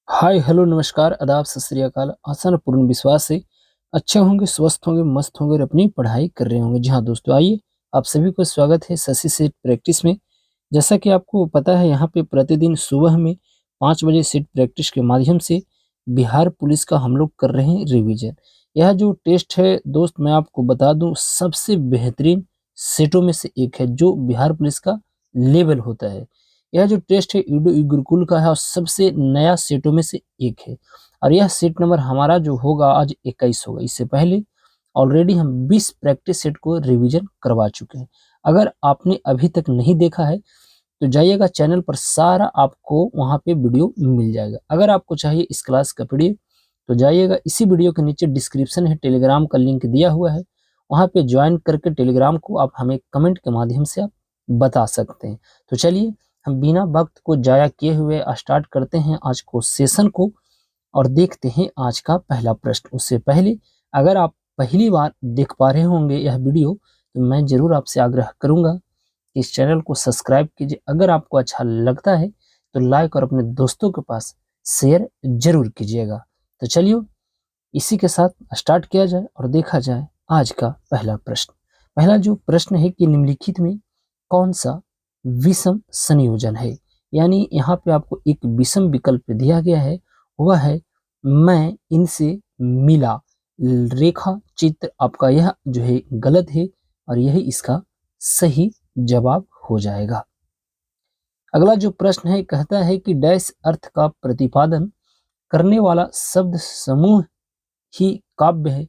Hi hello नमस्कार आदाब सत श्री अकाल। आशा और पूर्ण विश्वास से अच्छे होंगे, स्वस्थ होंगे, मस्त होंगे और अपनी पढ़ाई कर रहे होंगे। जी हाँ दोस्तों, आइए आप सभी को स्वागत है शशि सेठ प्रैक्टिस में। जैसा कि आपको पता है, यहाँ पे प्रतिदिन सुबह में 5 बजे सेट प्रैक्टिस के माध्यम से बिहार पुलिस का हम लोग कर रहे हैं रिवीजन। यह जो टेस्ट है दोस्त, मैं आपको बता दूं, सबसे बेहतरीन सेटों में से एक है जो बिहार पुलिस का लेवल होता है। यह जो टेस्ट है गुरुकुल का है और सबसे नया सेटों में से एक है। और यह सेट नंबर हमारा जो होगा आज 21 होगा। इससे पहले ऑलरेडी हम 20 प्रैक्टिस सेट को रिवीजन करवा चुके हैं। अगर आपने अभी तक नहीं देखा है तो जाइएगा चैनल पर, सारा आपको वहां पे वीडियो मिल जाएगा। अगर आपको चाहिए इस क्लास का पीडीएफ तो जाइएगा, इसी वीडियो के नीचे डिस्क्रिप्शन है, टेलीग्राम का लिंक दिया हुआ है, वहां पे ज्वाइन करके टेलीग्राम को आप हमें कमेंट के माध्यम से आप बता सकते हैं। तो चलिए हम बिना वक्त को जाया किए हुए स्टार्ट करते हैं आज को सेशन को और देखते हैं आज का पहला प्रश्न। उससे पहले अगर आप पहली बार देख पा रहे होंगे यह वीडियो तो मैं जरूर आपसे आग्रह करूंगा कि इस चैनल को सब्सक्राइब कीजिए। अगर आपको अच्छा लगता है तो लाइक और अपने दोस्तों के पास शेयर जरूर कीजिएगा। तो चलिए इसी के साथ स्टार्ट किया जाए और देखा जाए आज का पहला प्रश्न। पहला जो प्रश्न है कि निम्नलिखित में कौन सा विषम संयोजन है। यानी यहाँ पे आपको एक विषम विकल्प दिया गया है, वह है मैं इनसे मिला। रेखा चित्र आपका यह जो है गलत है और यही इसका सही जवाब हो जाएगा। अगला जो प्रश्न है कहता है कि डैश अर्थ का प्रतिपादन करने वाला शब्द समूह ही काव्य है।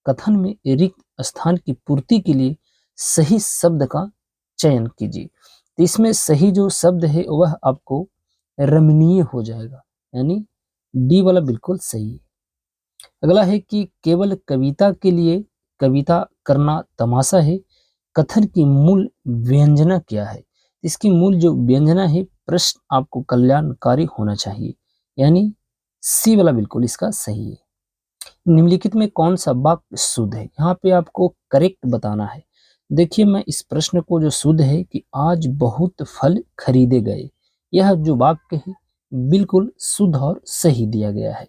कथन में रिक्त स्थान की पूर्ति के लिए सही शब्द का चयन कीजिए। तो इसमें सही जो शब्द है वह आपको रमणीय हो जाएगा, यानी डी वाला बिल्कुल सही है। अगला है कि केवल कविता के लिए कविता करना तमाशा है। कथन की मूल व्यंजना क्या है। इसकी मूल जो व्यंजना है, प्रश्न आपको कल्याणकारी होना चाहिए, यानी सी वाला बिल्कुल इसका सही है। निम्नलिखित में कौन सा वाक्य शुद्ध है, यहाँ पे आपको करेक्ट बताना है। देखिए मैं इस प्रश्न को जो शुद्ध है कि आज बहुत फल खरीदे गए, यह जो वाक्य है बिल्कुल शुद्ध और सही दिया गया है।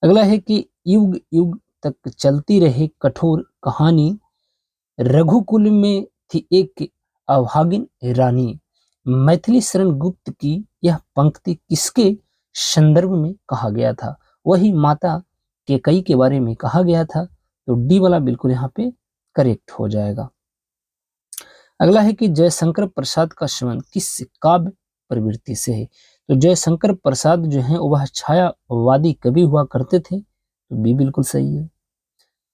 अगला है कि युग युग तक चलती रहे कठोर कहानी, रघुकुल में थी एक अभागिन रानी। मैथिली शरण गुप्त की यह पंक्ति किसके संदर्भ में कहा गया था। वही माता केकई के बारे में कहा गया था। तो डी वाला बिल्कुल यहाँ पे करेक्ट हो जाएगा। अगला है कि जयशंकर प्रसाद का संबंध किस काव्य प्रवृत्ति से है। तो जयशंकर प्रसाद जो है वह छायावादी कवि हुआ करते थे। तो बी बिल्कुल सही है।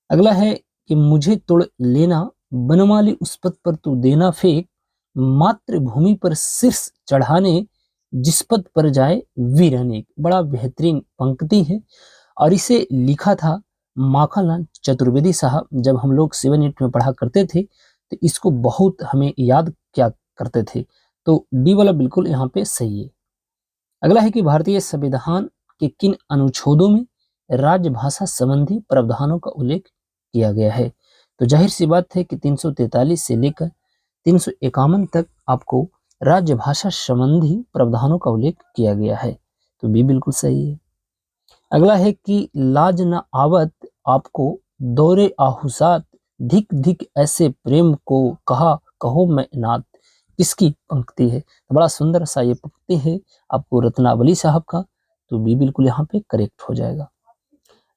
अगला है कि मुझे तोड़ लेना बनमाली उस पद पर तू देना फेंक, मातृभूमि पर शीर्ष चढ़ाने जिस पद पर जाए वीर अनेक। बड़ा बेहतरीन पंक्ति है और इसे लिखा था माखनलाल चतुर्वेदी साहब। जब हम लोग 7-8 में पढ़ा करते थे तो इसको बहुत हमें याद क्या करते थे। तो डी वाला बिल्कुल यहाँ पे सही है। अगला है कि भारतीय संविधान के किन अनुच्छेदों में राजभाषा संबंधी प्रावधानों का उल्लेख किया गया है। तो जाहिर सी बात है कि 343 से लेकर 351 तक आपको राजभाषा संबंधी प्रावधानों का उल्लेख किया गया है। तो बी बिल्कुल सही है। अगला है कि लाज न आवत आपको दौरे आहुसात, धिक धिक ऐसे प्रेम को कहा कहो मैं नाथ। किसकी पंक्ति है। तो बड़ा सुंदर सा ये पंक्ति है आपको रत्नावली साहब का। तो बी बिल्कुल यहाँ पे करेक्ट हो जाएगा।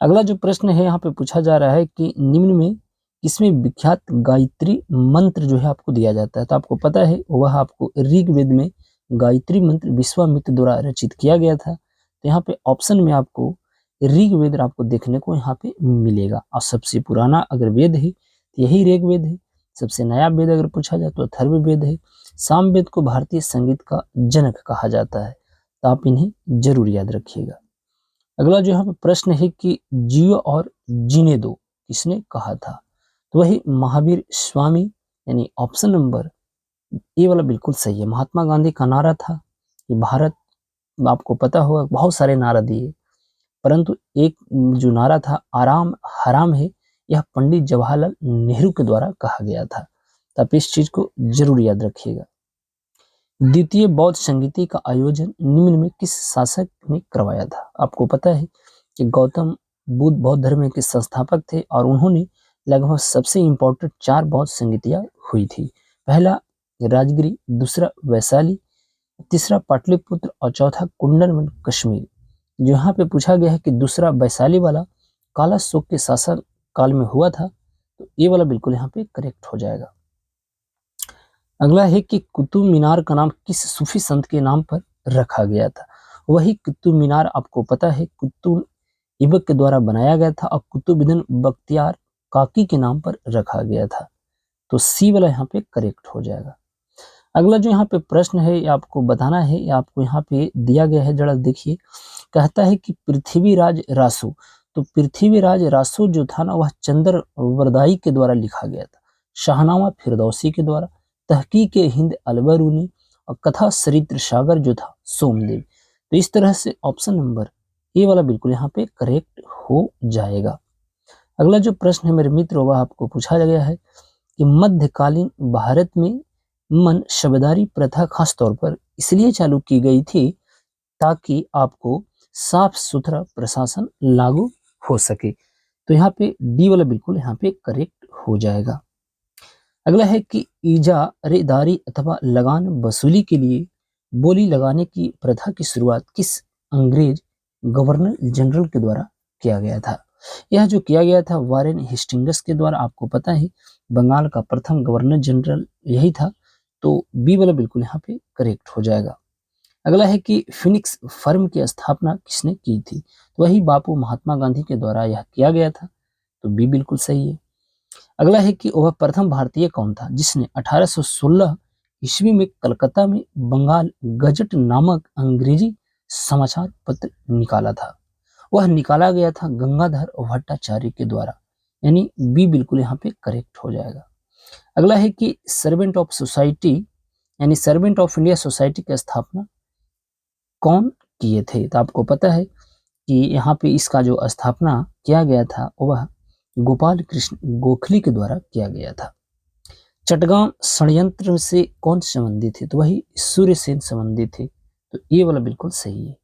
अगला जो प्रश्न है यहाँ पे पूछा जा रहा है कि निम्न में किसमें विख्यात गायत्री मंत्र जो है आपको दिया जाता है। तो आपको पता है वह आपको ऋग्वेद में गायत्री मंत्र विश्वामित्र द्वारा रचित किया गया था। तो यहाँ पे ऑप्शन में आपको ऋग्वेद आपको देखने को यहाँ पे मिलेगा। और सबसे पुराना अगर वेद है तो यही ऋग्वेद है। सबसे नया वेद अगर पूछा जाए तो अथर्ववेद है। सामवेद को भारतीय संगीत का जनक कहा जाता है। तो आप इन्हें जरूर याद रखिएगा। अगला जो यहाँ पे प्रश्न है कि जियो और जीने दो किसने कहा था। तो वही महावीर स्वामी, यानी ऑप्शन नंबर ए वाला बिल्कुल सही है। महात्मा गांधी का नारा था कि भारत, आपको पता होगा बहुत सारे नारा दिए परंतु एक जो नारा था आराम हराम है, यह पंडित जवाहरलाल नेहरू के द्वारा कहा गया था। तो आप इस चीज को जरूर याद रखिएगा। द्वितीय बौद्ध संगीति का आयोजन निम्न में किस शासक ने करवाया था? आपको पता है कि गौतम बुद्ध बौद्ध धर्म के संस्थापक थे और उन्होंने लगभग सबसे इम्पोर्टेंट 4 बौद्ध संगीतियाँ हुई थी। पहला राजगिरी, दूसरा वैशाली, तीसरा पाटलिपुत्र और चौथा कुंडलवन कश्मीर। जो यहाँ पे पूछा गया है कि दूसरा वैशाली वाला काला अशोक के शासन काल में हुआ था, तो ये वाला बिल्कुल यहाँ पे करेक्ट हो जाएगा। अगला है कि कुतुब मीनार का नाम किस सूफी संत के नाम पर रखा गया था? वही कुतुब मीनार आपको पता है कुतुब ऐबक के द्वारा बनाया गया था और कुतुबुद्दीन बख्तियार काकी के नाम पर रखा गया था। तो सी वाला यहाँ पे करेक्ट हो जाएगा। अगला जो यहाँ पे प्रश्न है ये आपको बताना है, ये आपको यहाँ पे दिया गया है, जरा देखिए। कहता है कि पृथ्वीराज रासो, तो पृथ्वीराज रासो जो था ना वह चंद्र वरदाई के द्वारा लिखा गया था, शाहनामा फिरदौसी के द्वारा, तहकीक हिंद अलबरूनी और कथा सरित्र सागर जो था सोमदेव। तो इस तरह से ऑप्शन नंबर ए वाला बिल्कुल यहाँ पे करेक्ट हो जाएगा। अगला जो प्रश्न है मेरे मित्र वह आपको पूछा गया है कि मध्यकालीन भारत में मन शबदारी प्रथा खास तौर पर इसलिए चालू की गई थी ताकि आपको साफ सुथरा प्रशासन लागू हो सके। तो यहाँ पे डी वाला बिल्कुल यहाँ पे करेक्ट हो जाएगा। अगला है कि इजारेदारी अथवा लगान वसूली के लिए बोली लगाने की प्रथा की शुरुआत किस अंग्रेज गवर्नर जनरल के द्वारा किया गया था? यह जो किया गया था वारेन हेस्टिंग्स के द्वारा। आपको पता है बंगाल का प्रथम गवर्नर जनरल यही था। तो बी वाला बिल्कुल यहाँ पे करेक्ट हो जाएगा। अगला है कि फिनिक्स फर्म की स्थापना किसने की थी? तो वही बापू महात्मा गांधी के द्वारा यह किया गया था। तो बी बिल्कुल सही है। अगला है कि वह प्रथम भारतीय कौन था जिसने 1816 ईस्वी में कलकत्ता में बंगाल गजट नामक अंग्रेजी समाचार पत्र निकाला था? वह निकाला गया था गंगाधर भट्टाचार्य के द्वारा, यानी बी बिल्कुल यहाँ पे करेक्ट हो जाएगा। अगला है कि सर्वेंट ऑफ सोसाइटी यानी सर्वेंट ऑफ इंडिया सोसाइटी की स्थापना कौन किए थे? तो आपको पता है कि यहाँ पे इसका जो स्थापना किया गया था वह गोपाल कृष्ण गोखले के द्वारा किया गया था। चटगांव षड्यंत्र से कौन संबंधित थे? तो वही सूर्यसेन संबंधित थे। तो ये वाला बिल्कुल सही है।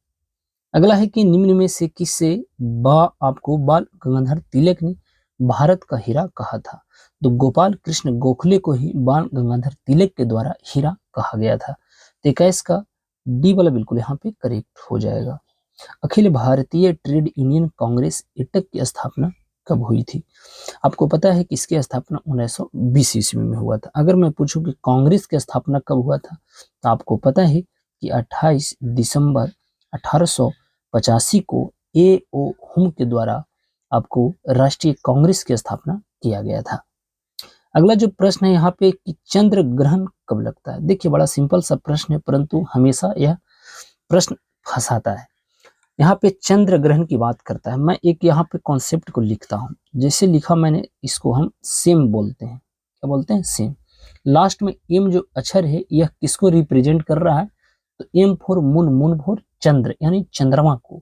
अगला है कि निम्न में से किससे आपको बाल गंगाधर तिलक ने भारत का हीरा कहा था? तो गोपाल कृष्ण गोखले को ही बाल गंगाधर तिलक के द्वारा हीरा कहा गया था। तो 21 का डी वाला बिल्कुल यहाँ पे करेक्ट हो जाएगा। अखिल भारतीय ट्रेड यूनियन कांग्रेस एटक की स्थापना कब हुई थी? आपको पता है कि इसकी स्थापना 1920 ईस्वी में हुआ था। अगर मैं पूछूं कि कांग्रेस की स्थापना कब हुआ था, तो आपको पता है कि 28 दिसंबर 1885 को ए.ओ. हुम के द्वारा आपको राष्ट्रीय कांग्रेस की स्थापना किया गया था। अगला जो प्रश्न है यहाँ पे कि चंद्र ग्रहण कब लगता है? देखिए बड़ा सिंपल सा प्रश्न है, परंतु हमेशा यह प्रश्न फंसाता है। यहाँ पे चंद्र ग्रहण की बात करता है। मैं एक यहाँ पे कॉन्सेप्ट को लिखता हूँ, जैसे लिखा मैंने, इसको हम सेम बोलते हैं। क्या बोलते हैं? सेम। लास्ट में एम जो अक्षर है यह किसको रिप्रेजेंट कर रहा है? तो M for moon, moon for Chandra, यानी चंद्रमा को।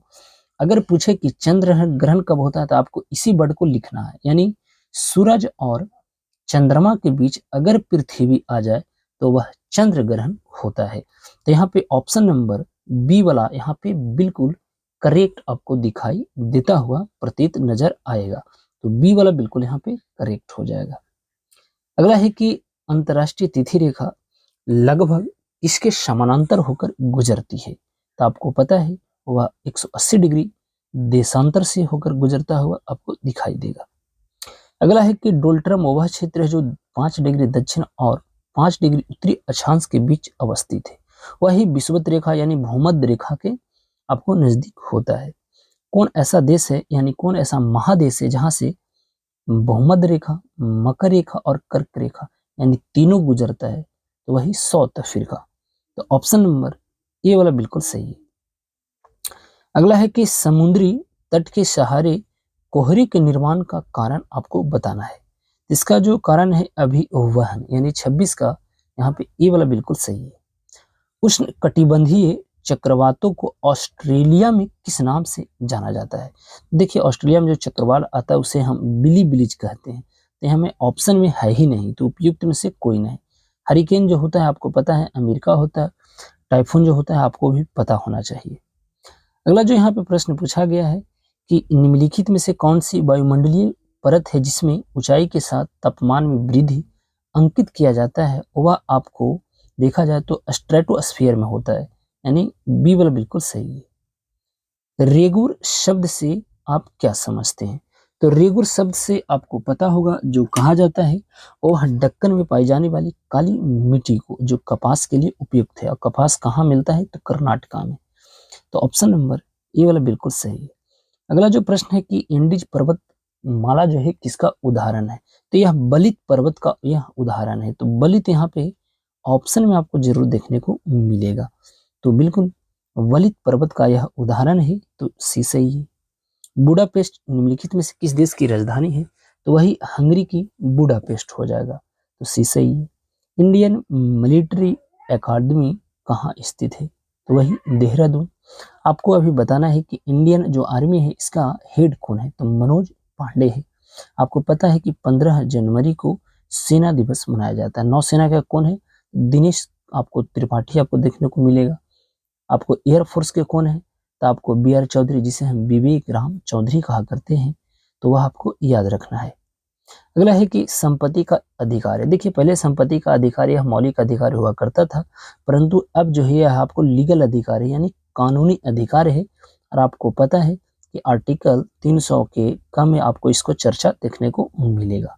अगर पूछे कि चंद्र ग्रहण कब होता है तो आपको इसी वर्ड को लिखना है, यानी सूरज और चंद्रमा के बीच अगर पृथ्वी आ जाए तो वह चंद्र ग्रहण होता है। तो यहाँ पे ऑप्शन नंबर बी वाला यहाँ पे बिल्कुल करेक्ट आपको दिखाई देता हुआ प्रतीत नजर आएगा। तो बी वाला बिल्कुल यहाँ पे करेक्ट हो जाएगा। अगला है कि अंतरराष्ट्रीय तिथि रेखा लगभग इसके समानांतर होकर गुजरती है? तो आपको पता है वह 180 डिग्री देशांतर से होकर गुजरता हुआ आपको दिखाई देगा। अगला है कि डोल्ट्रम वह क्षेत्र है जो 5 डिग्री दक्षिण और 5 डिग्री उत्तरी अक्षांश के बीच अवस्थित है। वही विषुवत रेखा यानी भूमध्य रेखा के आपको नजदीक होता है। कौन ऐसा देश है यानी कौन ऐसा महादेश है जहां से भूमध्य रेखा, मकर रेखा और कर्क रेखा यानी तीनों गुजरता है? तो वही साउथ अफ्रीका। तो ऑप्शन नंबर ए वाला बिल्कुल सही है। अगला है कि समुद्री तट के सहारे कोहरे के निर्माण का कारण आपको बताना है। इसका जो कारण है अभिवहन, यानी 26 का यहाँ पे ए वाला बिल्कुल सही है। उष्ण कटिबंधीय चक्रवातों को ऑस्ट्रेलिया में किस नाम से जाना जाता है? देखिए ऑस्ट्रेलिया में जो चक्रवात आता है उसे हम बिली बिलीज कहते हैं। तो हमें ऑप्शन में है ही नहीं, तो उपयुक्त में से कोई नहीं। हरिकेन जो होता है आपको पता है अमेरिका होता है, टाइफून जो होता है आपको भी पता होना चाहिए। अगला जो यहाँ पे प्रश्न पूछा गया है कि निम्नलिखित में से कौन सी वायुमंडलीय परत है जिसमें ऊंचाई के साथ तापमान में वृद्धि अंकित किया जाता है, वह आपको देखा जाए तो स्ट्रेटोस्फीयर में होता है, यानी बी वाला बिल्कुल सही है। रेगुर शब्द से आप क्या समझते हैं? तो रेगुर शब्द से आपको पता होगा जो कहा जाता है वह दक्कन में पाई जाने वाली काली मिट्टी को जो कपास के लिए उपयुक्त है, और कपास कहाँ मिलता है? तो कर्नाटका में। तो ऑप्शन नंबर ए वाला बिल्कुल सही है। अगला जो प्रश्न है कि इंडिज पर्वत माला जो है किसका उदाहरण है? तो यह बलित पर्वत का यह उदाहरण है। तो बलित यहाँ पे ऑप्शन में आपको जरूर देखने को मिलेगा। तो बिल्कुल वलित पर्वत का यह उदाहरण है, तो सी सही है। बुडापेस्ट निम्नलिखित में से किस देश की राजधानी है? तो वही हंगरी की बुडापेस्ट हो जाएगा, तो सी सही है। इंडियन मिलिट्री एकेडमी कहाँ स्थित है? तो वही देहरादून। आपको अभी बताना है कि इंडियन जो आर्मी है इसका हेड कौन है? तो मनोज पांडे है। आपको पता है कि 15 जनवरी को सेना दिवस मनाया जाता है। नौसेना का कौन है? दिनेश आपको त्रिपाठी आपको देखने को मिलेगा। आपको एयरफोर्स के कौन है? तो आपको बी आर चौधरी, जिसे हम विवेक राम चौधरी कहा करते हैं, तो वह आपको याद रखना है। अगला है कि संपत्ति का अधिकार है। देखिए पहले संपत्ति का अधिकार यह मौलिक अधिकार हुआ करता था, परंतु अब जो है यह आपको लीगल अधिकार है, यानी कानूनी अधिकार है। और आपको पता है कि आर्टिकल 300 के कम में आपको इसको चर्चा देखने को मिलेगा।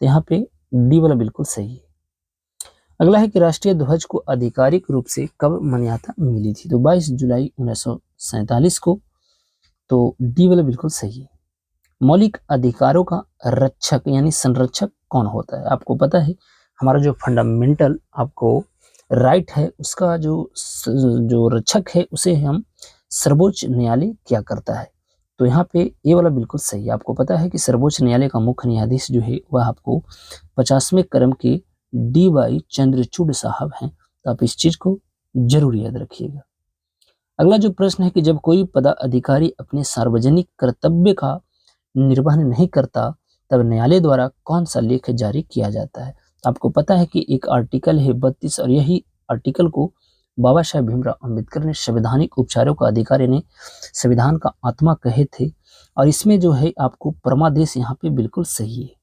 तो यहाँ पे डी वाला बिल्कुल सही है। अगला है कि राष्ट्रीय ध्वज को आधिकारिक रूप से कब मान्यता मिली थी? तो 22 जुलाई 1947 को। तो डी वाला बिल्कुल सही है। मौलिक अधिकारों का रक्षक यानी संरक्षक कौन होता है? आपको पता है हमारा जो फंडामेंटल आपको राइट है उसका जो रक्षक है उसे हम सर्वोच्च न्यायालय क्या करता है? तो यहाँ पे ये वाला बिल्कुल सही है। आपको पता है कि सर्वोच्च न्यायालय का मुख्य न्यायाधीश जो है वह आपको 50वें क्रम के डी वाई चंद्रचूड़ साहब हैं। तो आप इस चीज को जरूर याद रखिएगा। अगला जो प्रश्न है कि जब कोई पदाधिकारी अपने सार्वजनिक कर्तव्य का निर्वहन नहीं करता तब न्यायालय द्वारा कौन सा लेख जारी किया जाता है? आपको पता है कि एक आर्टिकल है 32 और यही आर्टिकल को बाबा साहेब भीमराव अंबेडकर ने संवैधानिक उपचारों का अधिकार यानी संविधान का आत्मा कहे थे, और इसमें जो है आपको परमादेश यहाँ पे बिल्कुल सही है।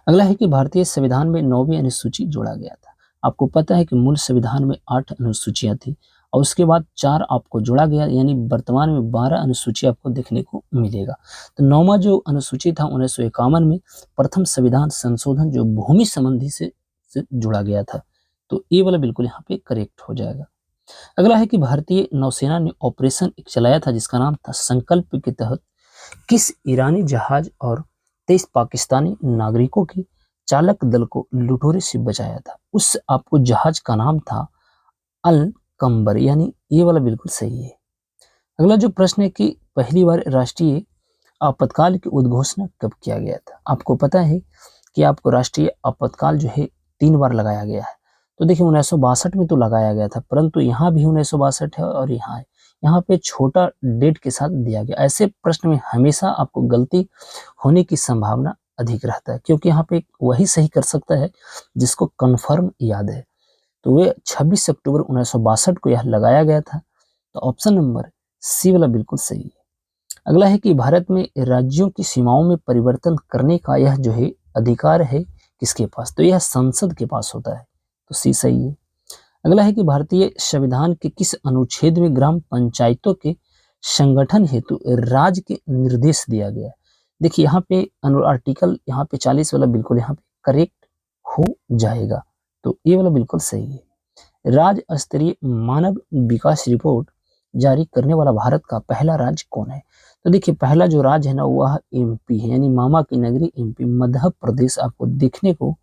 अगला है कि भारतीय संविधान में 9वीं अनुसूची जोड़ा गया था। आपको पता है कि मूल संविधान में 8 अनुसूचियां थी और उसके बाद 4 आपको जोड़ा गया, यानी वर्तमान में 12 अनुसूची आपको देखने को मिलेगा। तो 9वां जो अनुसूची था 1951 में प्रथम संविधान संशोधन जो भूमि संबंधी से जुड़ा गया था। तो ये वाला बिल्कुल यहाँ पे करेक्ट हो जाएगा। अगला है कि भारतीय नौसेना ने ऑपरेशन एक चलाया था जिसका नाम था संकल्प, के तहत किस ईरानी जहाज और 23 पाकिस्तानी नागरिकों के चालक दल को लुटेरे से बचाया था? उस आपको जहाज का नाम था अल कंबर, यानी ये वाला बिल्कुल सही है। अगला जो प्रश्न है कि पहली बार राष्ट्रीय आपातकाल की उद्घोषणा कब किया गया था? आपको पता है कि आपको राष्ट्रीय आपातकाल जो है 3 बार लगाया गया है। तो देखिए 1962 में तो लगाया गया था, परंतु यहाँ भी 1962 है और यहाँ है, यहाँ पे छोटा डेट के साथ दिया गया। ऐसे प्रश्न में हमेशा आपको गलती होने की संभावना अधिक रहता है, क्योंकि यहाँ पे वही सही कर सकता है जिसको कन्फर्म याद है। तो वे 26 अक्टूबर 1962 को यह लगाया गया था। तो ऑप्शन नंबर सी वाला बिल्कुल सही है। अगला है कि भारत में राज्यों की सीमाओं में परिवर्तन करने का यह जो है अधिकार है किसके पास? तो यह संसद के पास होता है। तो सी सही है। अगला है कि भारतीय संविधान के किस अनुच्छेद में ग्राम पंचायतों के संगठन हेतु राज्य के निर्देश दिया गया है? देखिए यहाँ पे आर्टिकल यहाँ पे 40 वाला बिल्कुल यहाँ पे करेक्ट हो जाएगा। तो ये वाला बिल्कुल सही है। राज्य स्तरीय मानव विकास रिपोर्ट जारी करने वाला भारत का पहला राज्य कौन है? तो देखिए पहला जो राज्य है ना वह एमपी है, यानी मामा की नगरी एमपी, मध्य प्रदेश आपको देखने को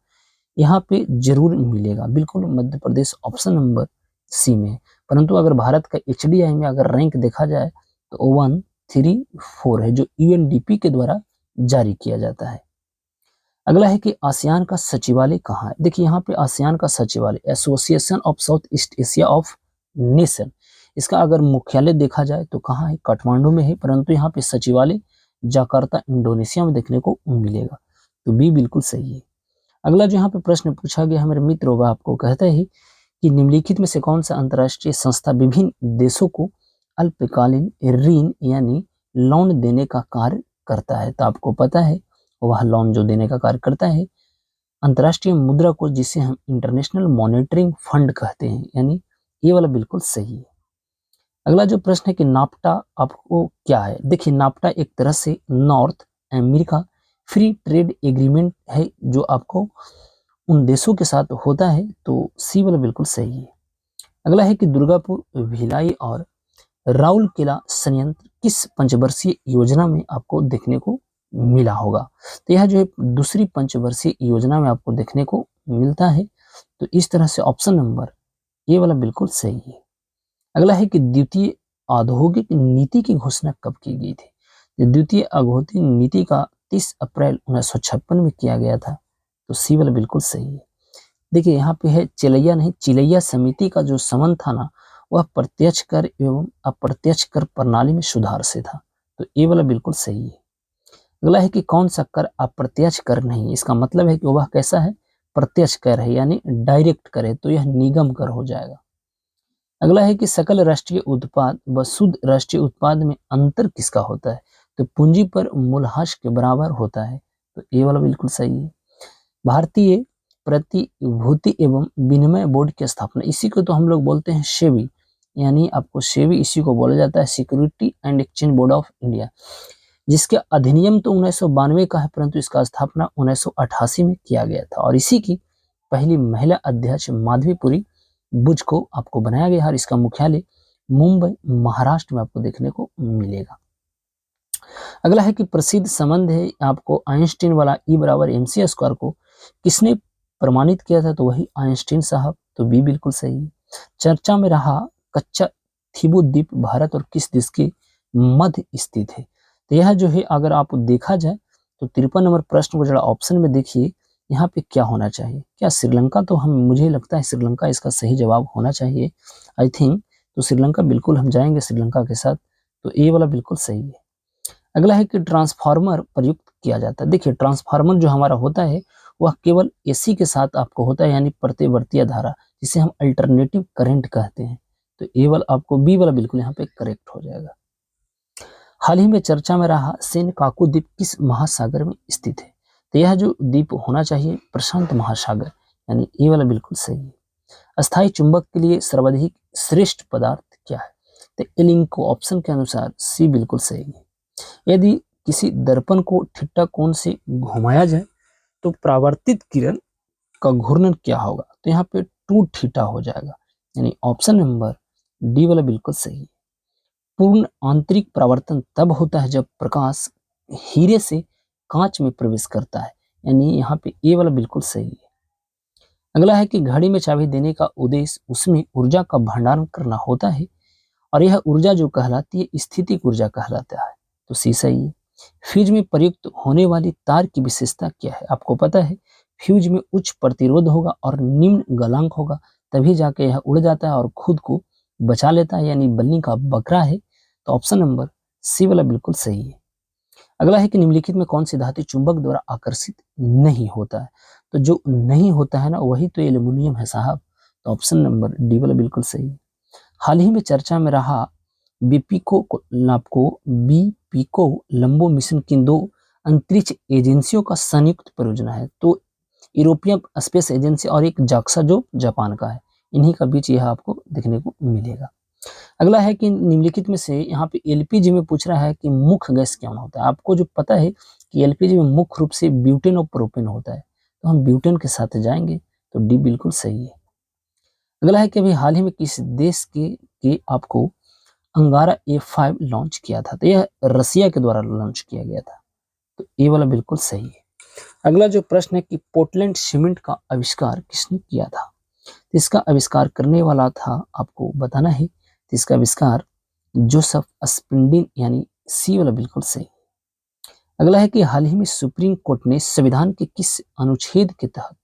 यहाँ पे जरूर मिलेगा। बिल्कुल Madhya Pradesh option number C में है। परंतु अगर भारत का एचडीआई में अगर रैंक देखा जाए तो 134 है जो यूएनडीपी के द्वारा जारी किया जाता है। अगला है कि आसियान का सचिवालय कहाँ है? देखिए यहाँ पे आसियान का सचिवालय association of south east Asia of nation, इसका अगर मुख्यालय देखा जाए तो कहाँ है? काठमांडू में है, परंतु यहाँ पे सचिवालय जकार्ता इंडोनेशिया में देखने को मिलेगा। तो बी बिल्कुल सही है। अगला जो यहाँ पे प्रश्न पूछा गया हमारे मित्र वह आपको कहता है कि निम्नलिखित में से कौन सा अंतर्राष्ट्रीय संस्था विभिन्न देशों को अल्पकालीन ऋण यानी लोन देने का कार्य करता है? तो आपको पता है वह लोन जो देने का कार्य करता है अंतर्राष्ट्रीय मुद्रा कोष, जिसे हम इंटरनेशनल मॉनेटरिंग फंड कहते हैं, यानी ये वाला बिल्कुल सही है। अगला जो प्रश्न है कि नाफ्टा आपको क्या है? देखिए, नाफ्टा एक तरह से north America free trade agreement है जो आपको उन देशों के साथ होता है, तो सी वाला बिल्कुल सही है। अगला है कि दुर्गापुर, भिलाई और राउरकेला संयंत्र किस पंचवर्षीय योजना में आपको देखने को मिला होगा? तो यह जो है दूसरी पंचवर्षीय योजना में आपको देखने को मिलता है, तो इस तरह से ऑप्शन नंबर ए वाला बिल्कुल सही है। अगला है कि द्वितीय औद्योगिक नीति की घोषणा कब की गई थी? तो द्वितीय औद्योगिक नीति का 30 अप्रैल 1956 में किया गया था, तो सी वाला बिल्कुल सही है। देखिए, यहाँ पे है चिलैया नहीं, चिलैया समिति का जो समन था ना, वह प्रत्यक्ष कर एवं अप्रत्यक्ष कर प्रणाली में सुधार से था, तो ये वाला बिल्कुल सही है। अगला है कि कौन सा कर अप्रत्यक्ष कर नहीं, इसका मतलब है कि वह कैसा है, प्रत्यक्ष कर है यानी डायरेक्ट कर है, तो यह निगम कर हो जाएगा। अगला है कि सकल राष्ट्रीय उत्पाद व शुद्ध राष्ट्रीय उत्पाद में अंतर किसका होता है? तो पूंजी पर मूल्यह्रास के बराबर होता है, तो ये वाला बिल्कुल सही है। भारतीय प्रतिभूति एवं विनिमय बोर्ड की स्थापना, इसी को तो हम लोग बोलते हैं सेबी, यानी आपको सेबी इसी को बोला जाता है, security and exchange board of India, जिसके अधिनियम तो 1992 का है, परंतु इसका स्थापना 1988 में किया गया था और इसी की पहली महिला अध्यक्ष माधवीपुरी बुच को आपको बनाया गया और इसका मुख्यालय मुंबई महाराष्ट्र में आपको देखने को मिलेगा। अगला है कि प्रसिद्ध संबंध है आपको आइंस्टीन वाला E बराबर MC स्क्वायर को किसने प्रमाणित किया था? तो वही आइंस्टीन साहब, तो बी बिल्कुल सही है। चर्चा में रहा कच्चा थिबू द्वीप भारत और किस देश के मध्य स्थित है? तो यह जो है अगर आप देखा जाए तो 53 नंबर प्रश्न को जरा ऑप्शन में देखिए, यहाँ पे क्या होना चाहिए? क्या श्रीलंका? तो हम मुझे लगता है श्रीलंका इसका सही जवाब होना चाहिए, आई थिंक। तो श्रीलंका बिल्कुल हम जाएंगे श्रीलंका के साथ, तो ए वाला बिल्कुल सही है। अगला है कि ट्रांसफार्मर प्रयुक्त किया जाता है। देखिए, ट्रांसफार्मर जो हमारा होता है वह केवल AC के साथ आपको होता है, यानी प्रतिवर्तीय धारा, जिसे हम अल्टरनेटिव करंट कहते हैं, तो ए वाला आपको बी वाला बिल्कुल यहाँ पे करेक्ट हो जाएगा। हाल ही में चर्चा में रहा सेनकाकू द्वीप किस महासागर में स्थित है? तो यह जो द्वीप होना चाहिए प्रशांत महासागर, यानी ए वाला बिल्कुल सही है। अस्थायी चुंबक के लिए सर्वाधिक श्रेष्ठ पदार्थ क्या है? तो एलिंको ऑप्शन के अनुसार सी बिल्कुल सही है। यदि किसी दर्पण को थीटा कोण से घुमाया जाए तो परावर्तित किरण का घूर्णन क्या होगा? तो यहाँ पे 2 थीटा हो जाएगा, यानी ऑप्शन नंबर डी वाला बिल्कुल सही है। पूर्ण आंतरिक परावर्तन तब होता है जब प्रकाश हीरे से कांच में प्रवेश करता है, यानी यहाँ पे ए वाला बिल्कुल सही है। अगला है कि घड़ी में चाबी देने का उद्देश्य उसमें ऊर्जा का भंडारण करना होता है और यह ऊर्जा जो कहलाती है स्थितिक ऊर्जा कहलाता है, तो सी सही है। फ्यूज में प्रयुक्त होने वाली तार की विशेषता क्या है? आपको पता है फ्यूज में उच्च प्रतिरोध होगा और निम्न गलांक होगा, तभी जाके यह उड़ जाता है और खुद को बचा लेता है, यानी बल्ली का बकरा है, तो ऑप्शन नंबर सी वाला बिल्कुल सही है। अगला है कि निम्नलिखित में कौन सी धातु चुंबक द्वारा आकर्षित नहीं होता है? तो जो नहीं होता है ना वही तो एल्यूमिनियम है साहब, तो ऑप्शन नंबर डी वाला बिल्कुल सही है। हाल ही में चर्चा में रहा बीपीको लंबो मिशन किन 2 अंतरिक्ष एजेंसियों का संयुक्त परियोजना है? तो यूरोपियन स्पेस एजेंसी और एक जाक्सा जो जापान का है, इन्हीं का बीच यह आपको देखने को मिलेगा। अगला है कि निम्नलिखित में से यहाँ पे LPG में पूछ रहा है कि मुख्य गैस क्या होता है? आपको जो पता है कि LPG में मुख्य रूप से ब्यूटेन और प्रोपेन होता है, तो हम ब्यूटेन के साथ जाएंगे, तो डी बिल्कुल सही है। अगला है कि अभी हाल ही में किस देश के आपको अंगारा A5 लॉन्च किया था? तो यह रसिया के द्वारा लॉन्च किया गया था, तो ये वाला बिल्कुल सही है। अगला जो प्रश्न है कि पोर्टलैंड सीमेंट का आविष्कार किसने किया था? तो इसका आविष्कार करने वाला था आपको बताना है, तो इसका आविष्कार जोसेफ स्पिंडिन, यानी सी वाला बिल्कुल सही। अगला है कि हाल ही में सुप्रीम कोर्ट ने संविधान के किस अनुच्छेद के तहत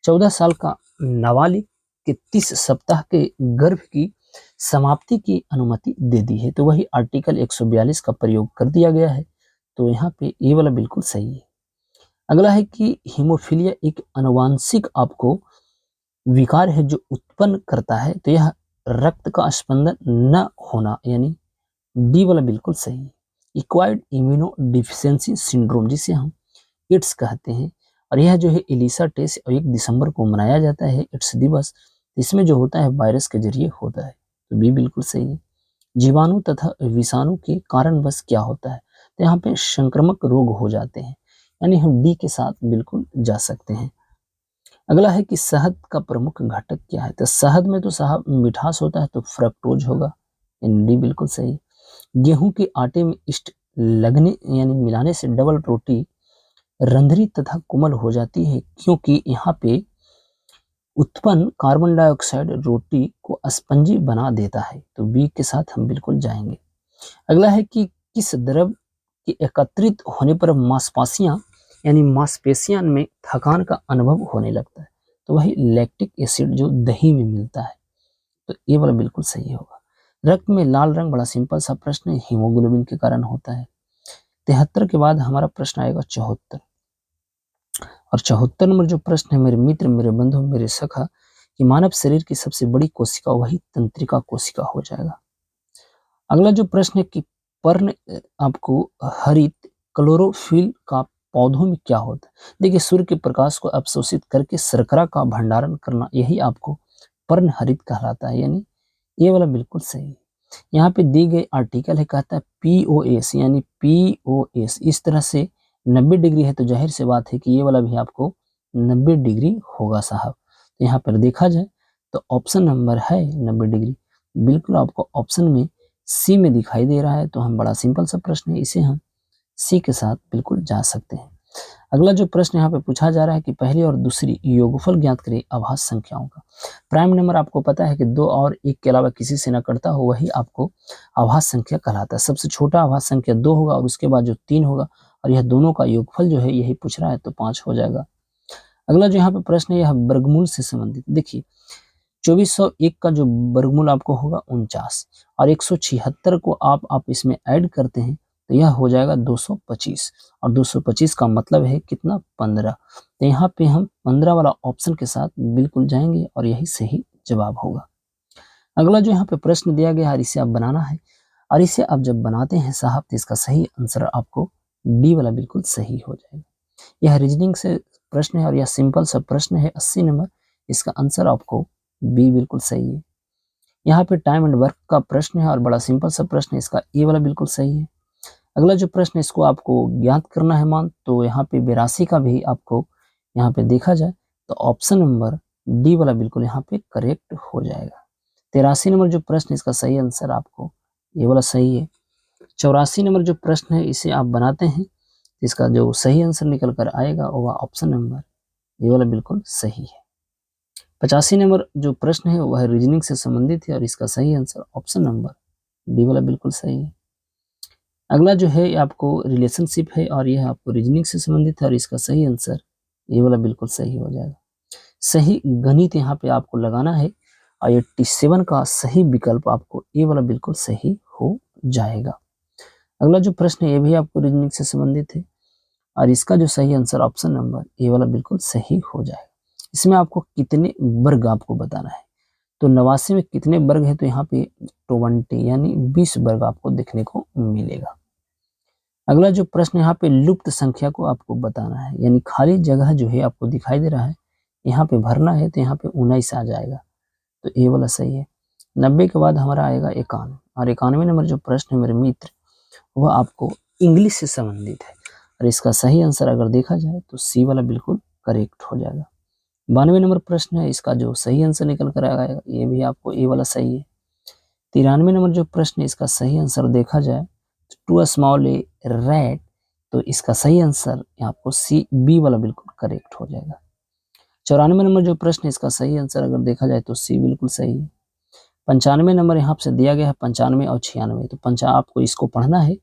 14 साल का नाबालिग के 30 सप्ताह के गर्भ की समाप्ति की अनुमति दे दी है? तो वही आर्टिकल 142 का प्रयोग कर दिया गया है, तो यहाँ पे ये वाला बिल्कुल सही है। अगला है कि हीमोफीलिया एक आनुवांशिक आपको विकार है जो उत्पन्न करता है, तो यह रक्त का स्पंदन न होना, यानी डी वाला बिल्कुल सही है। एक्वायर्ड इम्यूनो डिफिशियंसी सिंड्रोम, जिसे हम एड्स कहते हैं, और यह जो है एलिसा टेस्ट और 1 दिसंबर को मनाया जाता है एड्स दिवस। इसमें जो होता है वायरस के जरिए होता है, तो बी बिल्कुल सही है। जीवाणु तथा विषाणु के कारणवश क्या होता है, तो यहाँ पे संक्रामक रोग हो जाते हैं, यानी हम डी के साथ बिल्कुल जा सकते हैं। अगला है कि शहद का प्रमुख घटक क्या है, तो शहद में तो साहब मिठास होता है, तो फ्रक्टोज होगा, यानी डी बिल्कुल सही। गेहूं के आटे में ईस्ट लगने यानी मिलाने से डबल रोटी रंध्री तथा कोमल हो जाती है, क्योंकि यहाँ पे उत्पन्न कार्बन डाइऑक्साइड रोटी को स्पंजी बना देता है, तो बी के साथ हम बिल्कुल जाएंगे। अगला है कि किस द्रव के एकत्रित होने पर मांसपेशियां यानी मांसपेशियां में थकान का अनुभव होने लगता है, तो वही लैक्टिक एसिड जो दही में मिलता है, तो ये वाला बिल्कुल सही होगा। रक्त में लाल रंग बड़ा सिंपल सा प्रश्न है, हीमोग्लोबिन के कारण होता है। 73 के बाद हमारा प्रश्न आएगा 74, और 74 नंबर जो प्रश्न है, मेरे मित्र, मेरे बंधु, मेरे सखा, कि मानव शरीर की सबसे बड़ी कोशिका वही तंत्रिका कोशिका हो जाएगा। अगला जो प्रश्न है कि पर्ण आपको हरित क्लोरोफिल का पौधों में क्या होता है। देखिए, सूर्य के प्रकाश को अवशोषित करके शर्करा का भंडारण करना, यही आपको पर्ण हरित कहलाता है, यानी ये वाला बिल्कुल सही है। यहाँ पे दी गई आर्टिकल है, कहता है पीओएस, यानी पीओएस इस तरह से 90 डिग्री है, तो जाहिर सी बात है कि ये वाला भी आपको 90 डिग्री होगा साहब। तो यहाँ पर देखा जाए तो ऑप्शन नंबर है 90 डिग्री, बिल्कुल आपको ऑप्शन में सी में दिखाई दे रहा है, तो हम बड़ा सिंपल सा प्रश्न है, इसे हम सी के साथ बिल्कुल जा सकते हैं। अगला जो प्रश्न यहाँ पे पूछा जा रहा है कि पहली और दूसरी योगफल ज्ञात करें अभाज्य संख्याओं का। प्राइम नंबर आपको पता है कि 2 और 1 के अलावा किसी से न कटता हो, वही आपको अभाज्य संख्या कहलाता है। सबसे छोटा अभाज्य संख्या 2 होगा, और उसके बाद जो 3 होगा, और यह दोनों का योगफल जो है यही पूछ रहा है, तो 5 हो जाएगा। अगला जो यहाँ पे प्रश्न है, यह वर्गमूल से संबंधित। देखिए, 2401 का जो वर्गमूल आपको होगा 49, और 176 को आप इसमें ऐड करते हैं, तो यह हो जाएगा 225, और 225 का मतलब है कितना, 15। तो यहाँ पे हम 15 वाला ऑप्शन के साथ बिल्कुल जाएंगे, और यही सही जवाब होगा। अगला जो यहाँ पे प्रश्न दिया गया है, इसे आप बनाना है, और इसे आप जब बनाते हैं साहब, तो इसका सही आंसर आपको डी वाला बिल्कुल सही हो जाएगा। यह रीजनिंग से प्रश्न है, और यह सिंपल सा प्रश्न है, 80 नंबर, इसका आंसर आपको बी बिल्कुल सही है। यहाँ पे टाइम एंड वर्क का प्रश्न है, और बड़ा सिंपल सा प्रश्न है, इसका ए वाला बिल्कुल सही है। अगला जो प्रश्न है, इसको आपको ज्ञात करना है मान, तो यहाँ पे 82 का भी आपको यहाँ पे देखा जाए तो ऑप्शन नंबर डी वाला बिल्कुल यहाँ पे करेक्ट हो जाएगा। 83 नंबर जो प्रश्न है, इसका सही आंसर आपको ये वाला सही है। 84 नंबर जो प्रश्न है, इसे आप बनाते हैं, इसका जो सही आंसर निकल कर आएगा वह ऑप्शन नंबर ये वाला बिल्कुल सही है। 85 नंबर जो प्रश्न है वह रीजनिंग से संबंधित है, और इसका सही आंसर ऑप्शन नंबर डी वाला बिल्कुल सही है। अगला जो है आपको रिलेशनशिप है, और यह आपको रीजनिंग से संबंधित है, और इसका सही आंसर ये वाला बिल्कुल सही हो जाएगा। सही गणित यहाँ पे आपको लगाना है, और 87 का सही विकल्प आपको ये वाला बिल्कुल सही हो जाएगा। अगला जो प्रश्न है, ये भी आपको रीजनिंग से संबंधित है, और इसका जो सही आंसर ऑप्शन नंबर ये वाला बिल्कुल सही हो जाएगा। इसमें आपको कितने वर्ग आपको बताना है, तो 89 में कितने वर्ग है, तो यहाँ पे 20 यानी 20 वर्ग आपको देखने को मिलेगा। अगला जो प्रश्न यहाँ पे लुप्त संख्या को आपको बताना है, यानी खाली जगह जो है आपको दिखाई दे रहा है, यहाँ पे भरना है, तो यहाँ पे 19 आ जाएगा, तो ये वाला सही है। 90 के बाद हमारा आएगा 91, और 91 नंबर जो प्रश्न है मेरे मित्र, वह आपको इंग्लिश से संबंधित है, और इसका सही आंसर अगर देखा जाए तो सी वाला बिल्कुल करेक्ट हो जाएगा। 92 नंबर प्रश्न है, इसका जो सही आंसर निकल कर आएगा ये भी आपको ए वाला सही है। 93 नंबर जो प्रश्न है, इसका सही आंसर देखा जाए टू स्मॉल ए रैट, तो इसका सही आंसर आपको सी बी वाला बिल्कुल करेक्ट हो जाएगा। 94 नंबर जो प्रश्न है, इसका सही आंसर अगर देखा जाए तो सी बिल्कुल सही है। 95 नंबर यहाँ से दिया गया है, 95 और 96, तो आपको इसको पढ़ना है,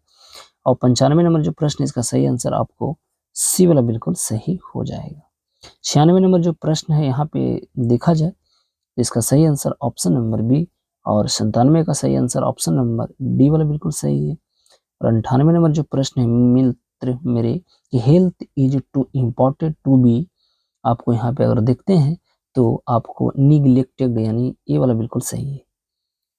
और 95 नंबर जो प्रश्न है, इसका सही आंसर आपको सी वाला बिल्कुल सही हो जाएगा। 96 नंबर जो प्रश्न है, यहाँ पे देखा जाए तो इसका सही आंसर ऑप्शन नंबर बी, और 97 का सही आंसर ऑप्शन नंबर डी वाला बिल्कुल सही है। और 98 नंबर जो प्रश्न है मित्र मेरे, कि health is too important to be, आपको यहाँ पे अगर देखते हैं तो आपको निग्लेक्टेड यानी ये वाला बिल्कुल सही है।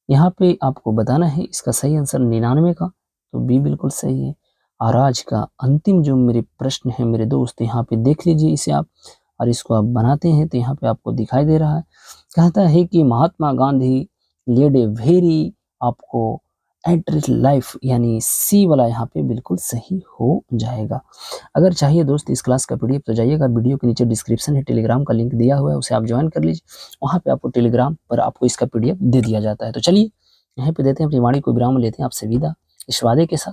यहाँ पे आपको बताना है इसका सही आंसर 99 का, तो बी बिल्कुल सही है। और आज का अंतिम जो मेरे प्रश्न है मेरे दोस्त, यहाँ पे देख लीजिए इसे आप, और इसको आप बनाते हैं तो यहाँ पे आपको दिखाई दे रहा है। कहता है कि Mahatma Gandhi lead a very आपको एड्रेस लाइफ, यानी सी वाला यहाँ पे बिल्कुल सही हो जाएगा। अगर चाहिए दोस्त इस क्लास का पीडीएफ तो जाइएगा, वीडियो के नीचे डिस्क्रिप्शन है, टेलीग्राम का लिंक दिया हुआ है, उसे आप ज्वाइन कर लीजिए। वहाँ पे आपको टेलीग्राम पर आपको इसका पीडीएफ दे दिया जाता है। तो चलिए यहीं पे देते हैं अपनी वाणी को विराम, लेते हैं आपसे विदा इस वादे के साथ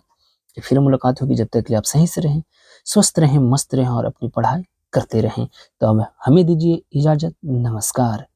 कि फिर मुलाकात होगी। जब तक के लिए आप सही से रहें, स्वस्थ रहें, मस्त रहें और अपनी पढ़ाई करते रहें। तो अब हमें दीजिए इजाजत। नमस्कार।